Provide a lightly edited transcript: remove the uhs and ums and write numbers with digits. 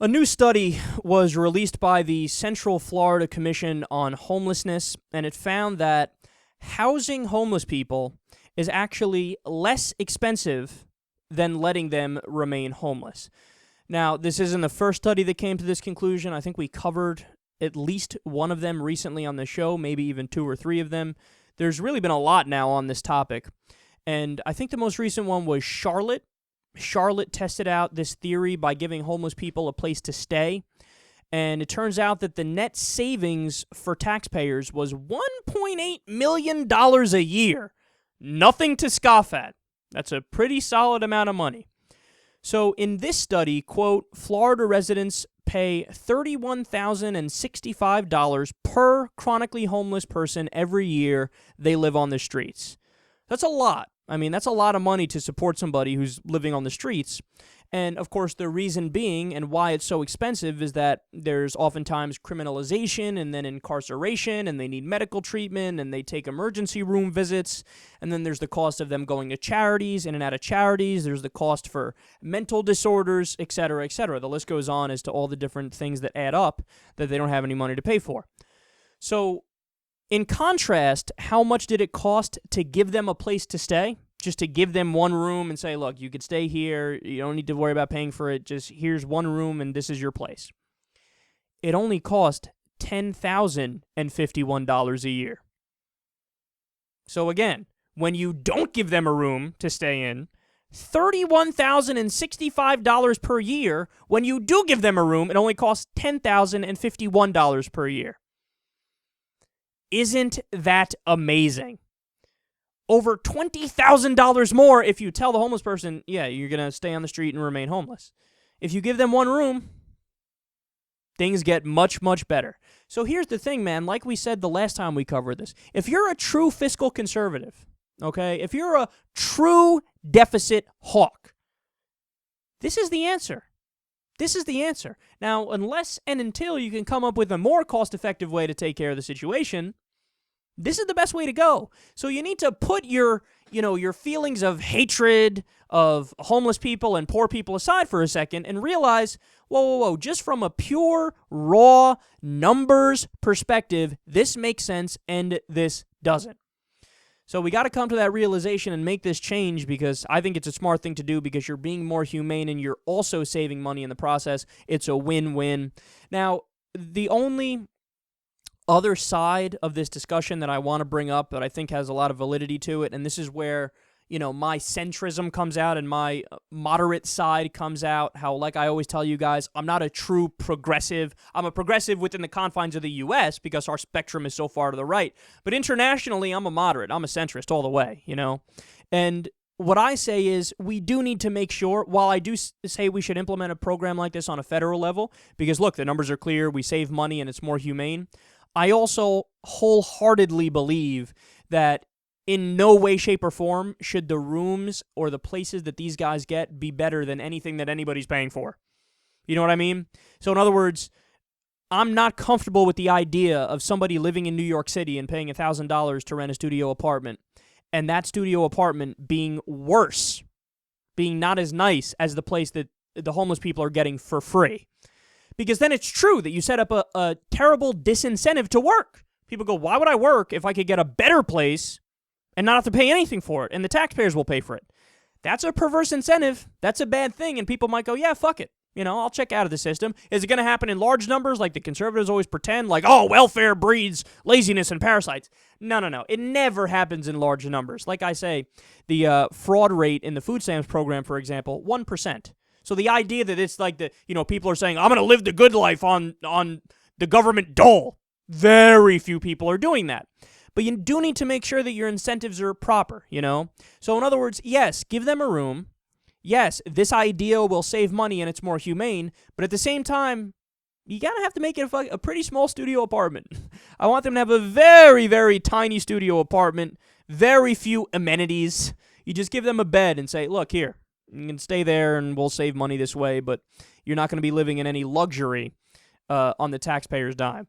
A new study was released by the Central Florida Commission on Homelessness, and it found that housing homeless people is actually less expensive than letting them remain homeless. Now, this isn't the first study that came to this conclusion. I think we covered at least one of them recently on the show, maybe even two or three of them. There's really been a lot now on this topic, and I think the most recent one was Charlotte. Charlotte tested out this theory by giving homeless people a place to stay, and it turns out that the net savings for taxpayers was $1.8 million a year. Nothing to scoff at. That's a pretty solid amount of money. So in this study, quote, Florida residents pay $31,065 per chronically homeless person every year they live on the streets. That's a lot. I mean, that's a lot of money to support somebody who's living on the streets. And, of course, the reason being and why it's so expensive is that there's oftentimes criminalization and then incarceration, and they need medical treatment, and they take emergency room visits, and then there's the cost of them going to charities, in and out of charities. There's the cost for mental disorders, et cetera, et cetera. The list goes on as to all the different things that add up that they don't have any money to pay for. So, in contrast, how much did it cost to give them a place to stay? Just to give them one room and say, look, you could stay here. You don't need to worry about paying for it. Just here's one room and this is your place. It only cost $10,051 a year. So again, when you don't give them a room to stay in, $31,065 per year. When you do give them a room, it only costs $10,051 per year. Isn't that amazing? Over $20,000 more if you tell the homeless person, yeah, you're going to stay on the street and remain homeless. If you give them one room, things get much, much better. So here's the thing, man. Like we said the last time we covered this, if you're a true fiscal conservative, okay, if you're a true deficit hawk, this is the answer. This is the answer. Now, unless and until you can come up with a more cost-effective way to take care of the situation, this is the best way to go. So you need to put your feelings of hatred of homeless people and poor people aside for a second and realize, whoa, just from a pure, raw numbers perspective, this makes sense and this doesn't. So we got to come to that realization and make this change because I think it's a smart thing to do because you're being more humane and you're also saving money in the process. It's a win-win. Now, the only other side of this discussion that I want to bring up that I think has a lot of validity to it, and this is where, my centrism comes out and my moderate side comes out, how, like I always tell you guys, I'm not a true progressive. I'm a progressive within the confines of the U.S. because our spectrum is so far to the right. But internationally, I'm a moderate. I'm a centrist all the way, And what I say is we do need to make sure, while I do say we should implement a program like this on a federal level, because, look, the numbers are clear, we save money, and it's more humane, I also wholeheartedly believe that in no way, shape, or form should the rooms or the places that these guys get be better than anything that anybody's paying for. You know what I mean? So in other words, I'm not comfortable with the idea of somebody living in New York City and paying $1,000 to rent a studio apartment, and that studio apartment being worse, being not as nice as the place that the homeless people are getting for free. Because then it's true that you set up a terrible disincentive to work. People go, why would I work if I could get a better place and not have to pay anything for it, and the taxpayers will pay for it? That's a perverse incentive. That's a bad thing, and people might go, yeah, fuck it. I'll check out of the system. Is it going to happen in large numbers like the conservatives always pretend, like, oh, welfare breeds laziness and parasites? No. It never happens in large numbers. Like I say, the fraud rate in the food stamps program, for example, 1%. So the idea that it's like people are saying, I'm going to live the good life on the government dole. Very few people are doing that. But you do need to make sure that your incentives are proper, So in other words, yes, give them a room. Yes, this idea will save money and it's more humane. But at the same time, you got to have to make it a pretty small studio apartment. I want them to have a very, very tiny studio apartment, very few amenities. You just give them a bed and say, look, here. You can stay there and we'll save money this way, but you're not going to be living in any luxury on the taxpayer's dime.